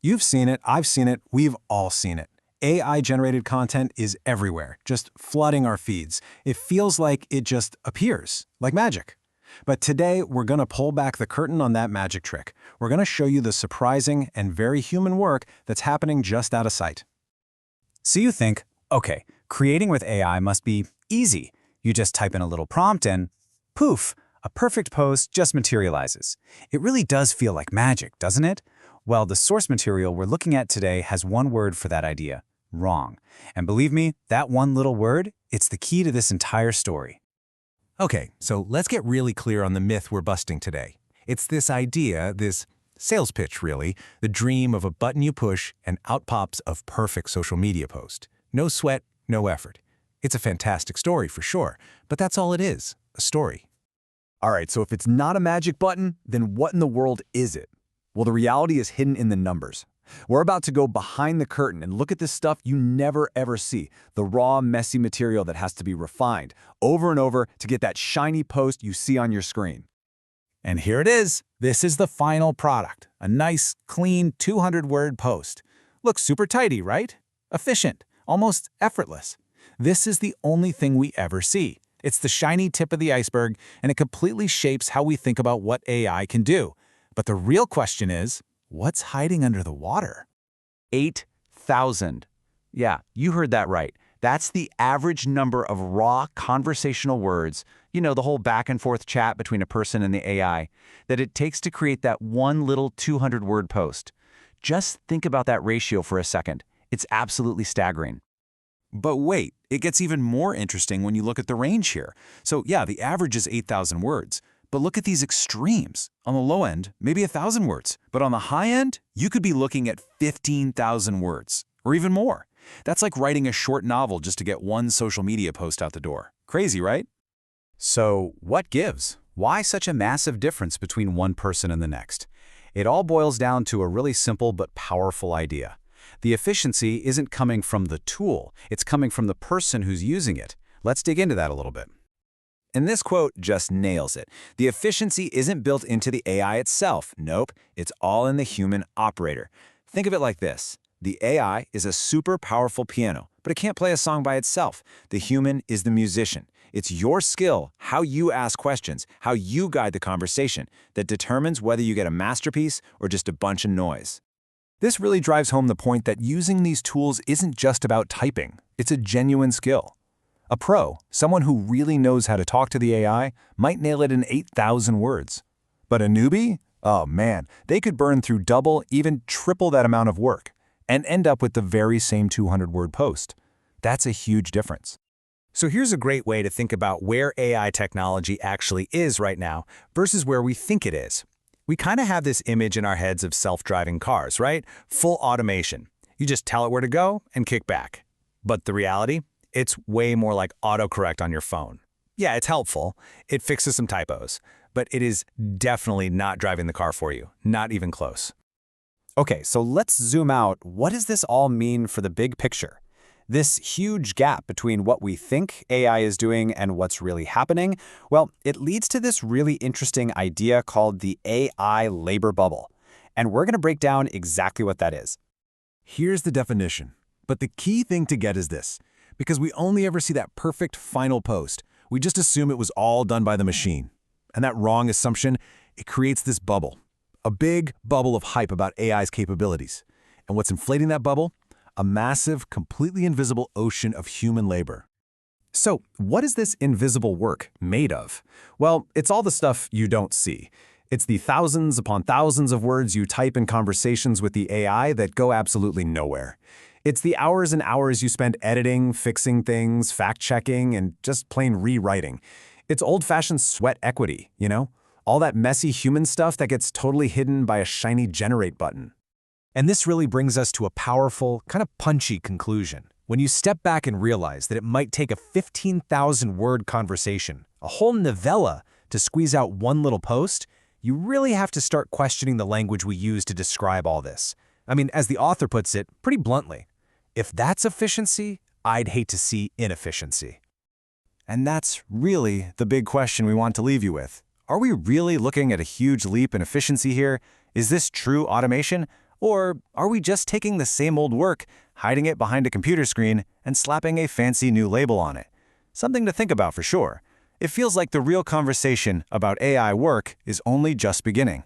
You've seen it, I've seen it, we've all seen it. AI-generated content is everywhere, just flooding our feeds. It feels like it just appears, like magic. But today, we're going to pull back the curtain on that magic trick. We're going to show you the surprising and very human work that's happening just out of sight. So you think, okay, creating with AI must be easy. You just type in a little prompt and poof, a perfect post just materializes. It really does feel like magic, doesn't it? Well, the source material we're looking at today has one word for that idea: wrong. And believe me, that one little word, it's the key to this entire story. Okay, so let's get really clear on the myth we're busting today. It's this idea, this sales pitch really, the dream of a button you push and out pops a perfect social media post. No sweat, no effort. It's a fantastic story for sure, but that's all it is, a story. All right, so if it's not a magic button, then what in the world is it? Well, the reality is hidden in the numbers. We're about to go behind the curtain and look at this stuff you never ever see, the raw, messy material that has to be refined over and over to get that shiny post you see on your screen. And here it is. This is the final product. A nice, clean 200-word post. Looks super tidy, right? Efficient, almost effortless. This is the only thing we ever see. It's the shiny tip of the iceberg, and it completely shapes how we think about what AI can do. But the real question is, what's hiding under the water? 8,000. Yeah, you heard that right. That's the average number of raw conversational words, you know, the whole back and forth chat between a person and the AI, that it takes to create that one little 200-word post. Just think about that ratio for a second. It's absolutely staggering. But wait, it gets even more interesting when you look at the range here. So yeah, the average is 8,000 words. But look at these extremes. On the low end, maybe 1,000 words. But on the high end, you could be looking at 15,000 words, or even more. That's like writing a short novel just to get one social media post out the door. Crazy, right? So what gives? Why such a massive difference between one person and the next? It all boils down to a really simple but powerful idea. The efficiency isn't coming from the tool, it's coming from the person who's using it. Let's dig into that a little bit. And this quote just nails it. The efficiency isn't built into the AI itself. Nope, it's all in the human operator. Think of it like this. The AI is a super powerful piano, but it can't play a song by itself. The human is the musician. It's your skill, how you ask questions, how you guide the conversation, that determines whether you get a masterpiece or just a bunch of noise. This really drives home the point that using these tools isn't just about typing. It's a genuine skill. A pro, someone who really knows how to talk to the AI, might nail it in 8,000 words. But a newbie? Oh man, they could burn through double, even triple that amount of work, and end up with the very same 200-word post. That's a huge difference. So here's a great way to think about where AI technology actually is right now versus where we think it is. We kind of have this image in our heads of self-driving cars, right? Full automation. You just tell it where to go and kick back. But the reality? It's way more like autocorrect on your phone. Yeah, it's helpful. It fixes some typos. But it is definitely not driving the car for you. Not even close. Okay, so let's zoom out. What does this all mean for the big picture? This huge gap between what we think AI is doing and what's really happening, well, it leads to this really interesting idea called the AI labor bubble. And we're going to break down exactly what that is. Here's the definition. But the key thing to get is this. Because we only ever see that perfect final post, we just assume it was all done by the machine. And that wrong assumption, it creates this bubble. A big bubble of hype about AI's capabilities. And what's inflating that bubble? A massive, completely invisible ocean of human labor. So, what is this invisible work made of? Well, it's all the stuff you don't see. It's the thousands upon thousands of words you type in conversations with the AI that go absolutely nowhere. It's the hours and hours you spend editing, fixing things, fact-checking, and just plain rewriting. It's old-fashioned sweat equity, you know? All that messy human stuff that gets totally hidden by a shiny generate button. And this really brings us to a powerful, kind of punchy conclusion. When you step back and realize that it might take a 15,000-word conversation, a whole novella, to squeeze out one little post, you really have to start questioning the language we use to describe all this. I mean, as the author puts it, pretty bluntly, if that's efficiency, I'd hate to see inefficiency. And that's really the big question we want to leave you with. Are we really looking at a huge leap in efficiency here? Is this true automation? Or are we just taking the same old work, hiding it behind a computer screen, and slapping a fancy new label on it? Something to think about for sure. It feels like the real conversation about AI work is only just beginning.